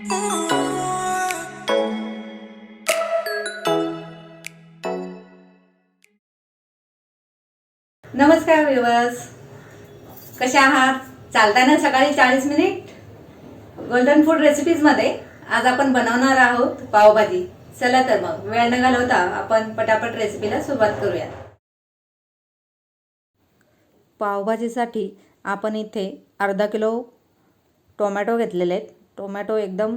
नमस्कार व्ह्यूअर्स, कशा आहात? चालताय ना सकाळी 40 मिनिट गोल्डन फूड रेसिपीजमध्ये. आज आपण बनवणार आहोत पावभाजी. चला तर मग वेळ न घालवता आपण पटापट रेसिपीला सुरुवात करूया. पावभाजीसाठी आपण इथे अर्धा किलो टोमॅटो घेतलेले आहेत. टोमॅटो एकदम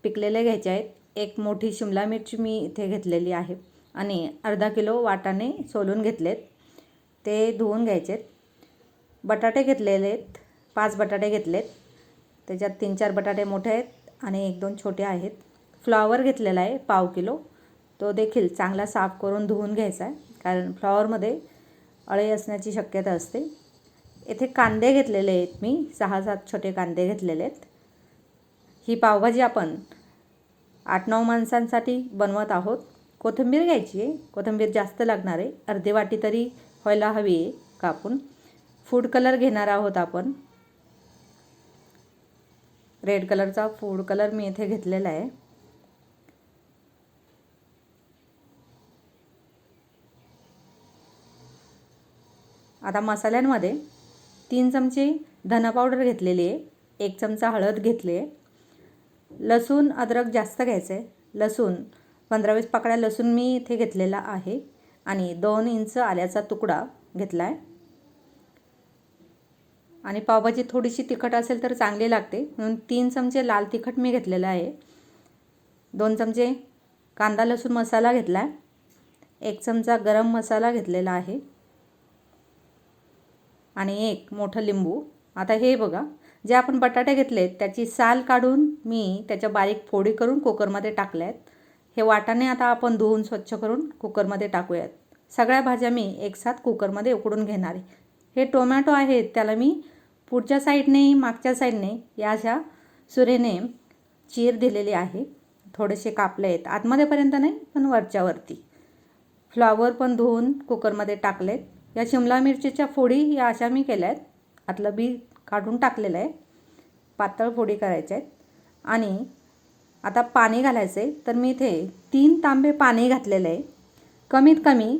पिकलेले घ्यायचे आहेत. एक मोठी शिमला मिरची मी इथे घेतलेली आहे आणि अर्धा किलो वाटाणे सोलून घेतलेत, ते धुवून घ्यायचेत. बटाटे घेतलेले आहेत, 5 बटाटे घेतलेत. त्याच्यात 3-4 बटाटे मोठे आहेत आणि 1-2 छोटे आहेत. फ्लॉवर घेतलेला आहे पाव किलो, तो देखील चांगला साफ करून धुवून घ्यायचा आहे, कारण फ्लॉवरमध्ये अळे असण्याची शक्यता असते. इथे कांदे घेतलेले आहेत मी, 6-7 छोटे कांदे घेतलेले आहेत. ही पावभाजी आपण 8-9 माणसांसाठी बनवत आहोत. कोथिंबीर घ्यायची आहे, कोथिंबीर जास्त लागणार आहे, अर्धी वाटी तरी व्हायला हवी आहे कापून. फूड कलर घेणार आहोत आपण, रेड कलरचा फूड कलर मी इथे घेतलेला आहे. आता मसाल्यांमध्ये 3 चमचे धना पावडर घेतलेली आहे, 1 चमचा हळद घेतली आहे. लसूण अद्रक जास्त घ्यायचं आहे. लसूण 15-20 पाकळ्या लसूण मी इथे घेतलेला आहे आणि 2 इंच आल्याचा तुकडा घेतला आहे. आणि पावभाजी थोडीशी तिखट असेल तर चांगली लागते, म्हणून 3 चमचे लाल तिखट मी घेतलेला आहे. 2 चमचे कांदा लसूण मसाला घेतला आहे. 1 चमचा गरम मसाला घेतलेला आहे आणि 1 मोठं लिंबू. आता हे बघा, जे आपण बटाटे घेतलेत त्याची साल काढून मी त्याच्या बारीक फोडी करून कुकरमध्ये टाकल्या आहेत. हे वाटाणे आता आपण धुवून स्वच्छ करून कुकरमध्ये टाकूयात. सगळ्या भाज्या मी एकसाथ कुकरमध्ये उकडून घेणार आहे. हे टोमॅटो आहेत त्याला मी पुढच्या साईडने मागच्या साईडने या अशा सुरेने चीर दिलेली आहे. थोडेसे कापले आहेत, आतमध्येपर्यंत नाही पण वरच्यावरती. फ्लॉवर पण धुवून कुकरमध्ये टाकलेत. या शिमला मिरचीच्या फोडी या अशा मी केल्या आहेत, आतलं बी काढून टाकलेलं आहे. पातळ फोडी करायच्या आहेत. आणि आता पाणी घालायचं आहे, तर मी इथे 3 तांबे पाणी घातलेलं आहे. कमीत कमी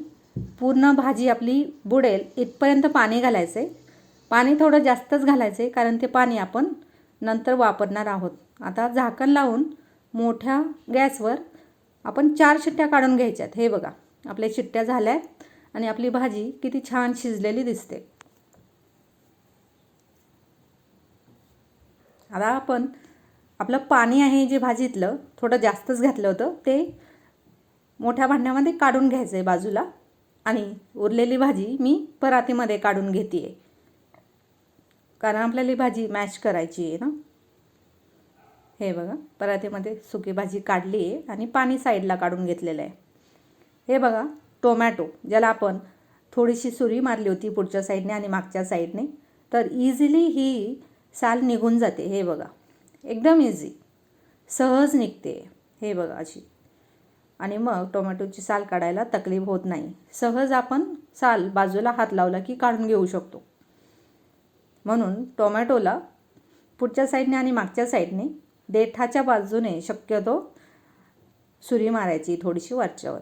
पूर्ण भाजी आपली बुडेल इथपर्यंत पाणी घालायचं आहे. पाणी थोडं जास्तच घालायचं आहे, कारण ते पाणी आपण नंतर वापरणार आहोत. आता झाकण लावून मोठ्या गॅसवर आपण 4 शिट्ट्या काढून घ्यायच्यात. हे बघा, आपल्या शिट्ट्या झाल्या आहेत आणि आपली भाजी किती छान शिजलेली दिसते. आता आपण आपलं पाणी आहे जे भाजीतलं थोडं जास्तच घातलं होतं, ते मोठ्या भांड्यामध्ये काढून घ्यायचं आहे बाजूला. आणि उरलेली भाजी मी परातीमध्ये काढून घेते आहे, कारण आपल्याला भाजी मॅश करायची आहे ना. हे बघा, परातीमध्ये सुकी भाजी काढली आहे आणि पाणी साईडला काढून घेतलेलं आहे. हे बघा, टोमॅटो ज्याला आपण थोडीशी सुरी मारली होती पुढच्या साईडने आणि मागच्या साईडने, तर इझिली ही साल निघून जाते. हे बघा, एकदम इझी, सहज निघते. हे बघा अशी. आणि मग टोमॅटोची साल काढायला तकलीफ होत नाही. सहज आपण साल बाजूला हात लावला की काढून घेऊ शकतो. म्हणून टोमॅटोला पुढच्या साईडने आणि मागच्या साईडने देठाच्या बाजूने शक्यतो सुरी मारायची थोडीशी वरच्यावर.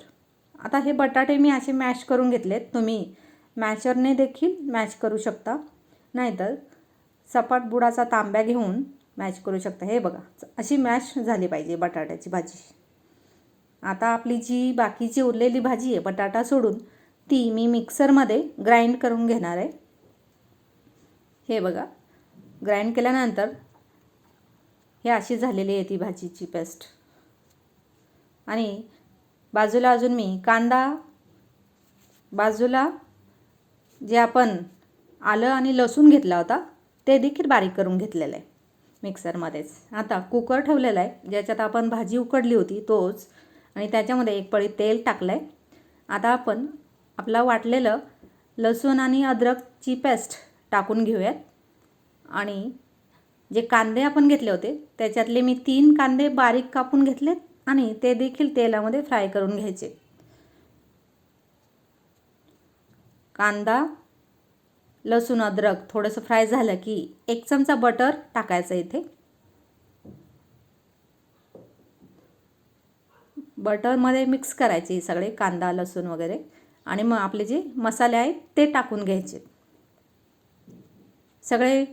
आता हे बटाटे मी असे मॅश करून घेतलेत. तुम्ही मॅशरने देखील मॅश करू शकता, नाहीतर सपाट बुडाचा तांब्या घेऊन मॅश करू शकता. हे बघा, अशी मॅश झाली पाहिजे बटाट्याची भाजी. आता आपली जी बाकीची उरलेली भाजी आहे बटाटा सोडून, ती मी मिक्सरमध्ये ग्राइंड करून घेणार आहे. हे बघा, ग्राइंड केल्यानंतर हे अशी झालेली आहे ती भाजीची पेस्ट. आणि बाजूला अजून मी कांदा, बाजूला जे आपण आलं आणि लसूण घेतला होता ते देखील बारीक करून घेतलेलं आहे मिक्सरमध्येच. आता कुकर ठेवलेला आहे, ज्याच्यात आपण भाजी उकडली होती तोच, आणि त्याच्यामध्ये 1 पळी तेल टाकलं आहे. आता आपण आपला वाटलेलं लसूण आणि अद्रकची पेस्ट टाकून घेऊयात. आणि जे कांदे आपण घेतले होते त्याच्यातले मी 3 कांदे बारीक कापून घेतलेत आणि ते देखील तेलामध्ये फ्राय करून घ्यायचे. कांदा लसूण अद्रक थोडंसं फ्राय झालं की 1 चमचा बटर टाकायचं इथे. बटरमध्ये मिक्स करायचे सगळे कांदा लसूण वगैरे आणि मग आपले जे मसाले आहेत ते टाकून घ्यायचे. सगळे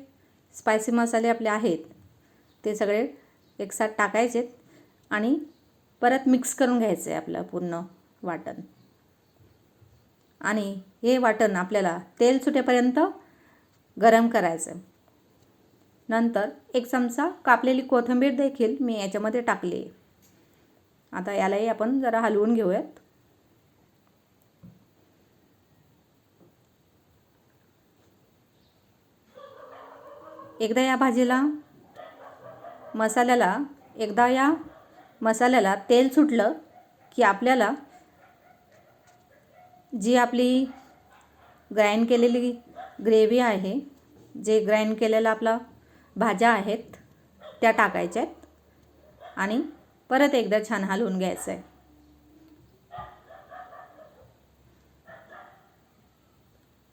स्पायसी मसाले आपले आहेत ते सगळे एकसाथ टाकायचे आणि परत मिक्स करून घ्यायचं आहे आपलं पूर्ण वाटण. आणि हे वाटण आपल्याला तेल सुटेपर्यंत गरम करायचं आहे. नंतर 1 चमचा कापलेली कोथिंबीर देखील मी याच्यामध्ये टाकली आहे. आता यालाही आपण जरा हलवून घेऊयात. एकदा या मसाल्याला तेल सुटलं की आपल्याला जी आपली ग्राइंड केलेली ग्रेव्ही आहे, जे ग्राइंड केलेला आपला भाज्या आहेत त्या टाकायच्या आहेत आणि परत एकदा छान हलवून घ्यायचं आहे.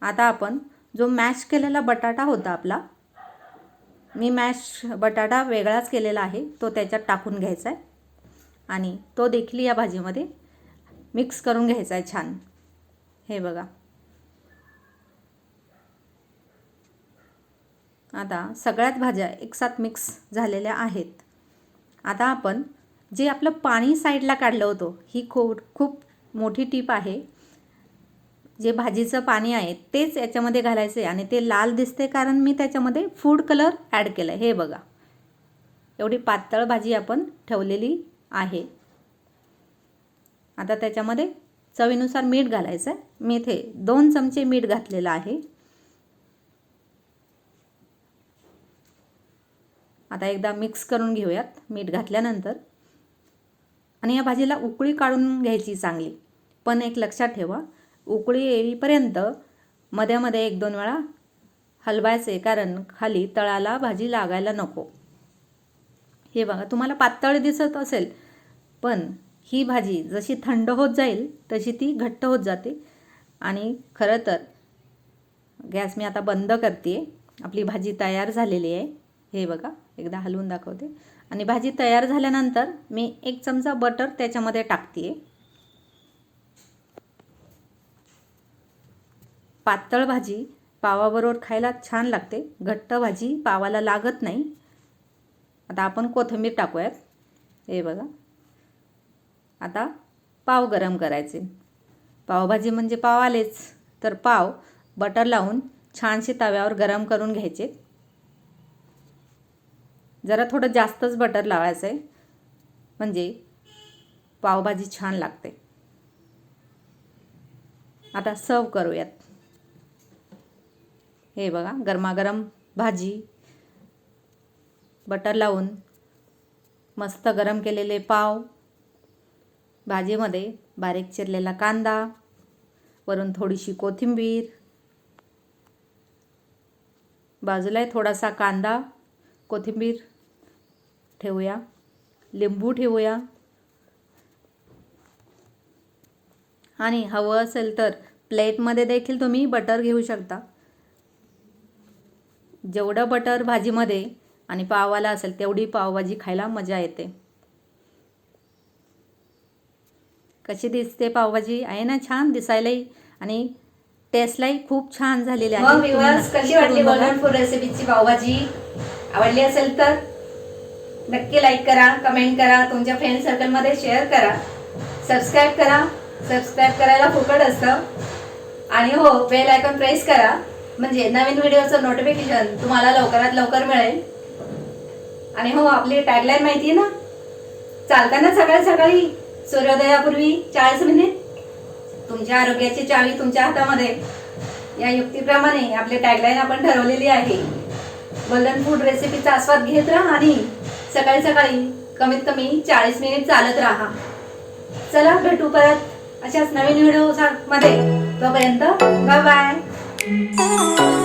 आता आपण जो मॅश केलेला बटाटा होता आपला, मी मॅश बटाटा वेगळाच केलेला आहे, तो त्याच्यात टाकून घ्यायचा आहे आणि तो देखील या भाजीमध्ये मिक्स करून घ्यायचा आहे छान. हे बघा, आता सगळ्याच भाज्या एकसाथ मिक्स झालेल्या आहेत. आता आपण जे आपलं पाणी साईडला काढलं होतं, ही खूप मोठी टीप आहे. जे भाजीचं पाणी आहे तेच याच्यामध्ये घालायचं आहे आणि ते लाल दिसते कारण मी त्याच्यामध्ये फूड कलर ॲड केला आहे. हे बघा, एवढी पातळ भाजी आपण ठेवलेली आहे. आता त्याच्यामध्ये चवीनुसार मीठ घालायचं आहे. मी इथे 2 चमचे मीठ घातलेलं आहे. आता एकदा मिक्स करून घेऊयात मीठ घातल्यानंतर. आणि या भाजीला उकळी काढून घ्यायची चांगली. पण एक लक्षात ठेवा, उकळी येईपर्यंत मध्ये 1-2 वेळा हलवायचे कारण खाली तळाला भाजी लागायला नको. हे बघा, तुम्हाला पातळ दिसत असेल पण ही भाजी जशी थंड होत जाईल तशी ती घट्ट होत जाते. आणि खरं तर गॅस मी आता बंद करते. आपली भाजी तयार झालेली आहे. हे बघा, एकदा हलवून दाखवते. आणि भाजी तयार झाल्यानंतर मी 1 चमचा बटर त्याच्यामध्ये टाकते. पातळ भाजी पावाबरोबर खायला छान लागते, घट्ट भाजी पावाला लागत नाही. आता आपण कोथिंबीर टाकूयात. हे बघा, आता पाव गरम करायचे. पावभाजी म्हणजे पाव आलेच, तर पाव बटर लावून छानशी तव्यावर गरम करून घ्यायचे. जरा थोडं जास्तच बटर लावायचं आहे म्हणजे पावभाजी छान लागते. आता सर्व करूयात. हे बघा, गरमागरम भाजी, बटर लावून मस्त गरम केलेले पाव, भाजीमध्ये बारीक चिरलेला कांदा, वरून थोडीशी कोथिंबीर, बाजूला थोडासा कांदा कोथिंबीर ठेवूया, लिंबू ठेवूया आणि हवं असेल तर प्लेटमध्ये देखील तुम्ही बटर घेऊ शकता. जेवढं बटर भाजीमध्ये आणि पावाला असेल तेवढी पावभाजी खायला मजा येते. कशी दिसते पावभाजी? आहे ना छान दिसायलाही आणि टेस्टलाही खूप छान झालेली आहे. मग व्ह्यूअर्स, कशी वाटली बनवण फूड रेसिपीची पावभाजी? आवडली असेल तर नक्की लाईक करा, कमेंट करा, तुमच्या फ्रेंड सर्कलमध्ये शेअर करा, सबस्क्राईब करा. सबस्क्राईब करायला फुकट असतं. आणि हो, बेल आयकॉन प्रेस करा म्हणजे नवीन व्हिडिओचं नोटिफिकेशन तुम्हाला लवकरात लवकर मिळेल. आणि हो, आपली टॅगलाईन माहिती आहे ना, चालताना सकाळी सकाळी सूर्योदयापूर्वी 40 मिनिट, तुमच्या आरोग्याची चावी तुमच्या हातामध्ये. या युक्तीप्रमाणे आपली टॅगलाईन आपण ठरवलेली आहे. गोल्डन फूड रेसिपीचा आस्वाद घेत राहा आणि सकाळी सकाळी कमीत कमी 40 मिनिट चालत राहा. चला, भेटू परत अशाच नवीन व्हिडिओ मध्ये. तोपर्यंत बाय बाय.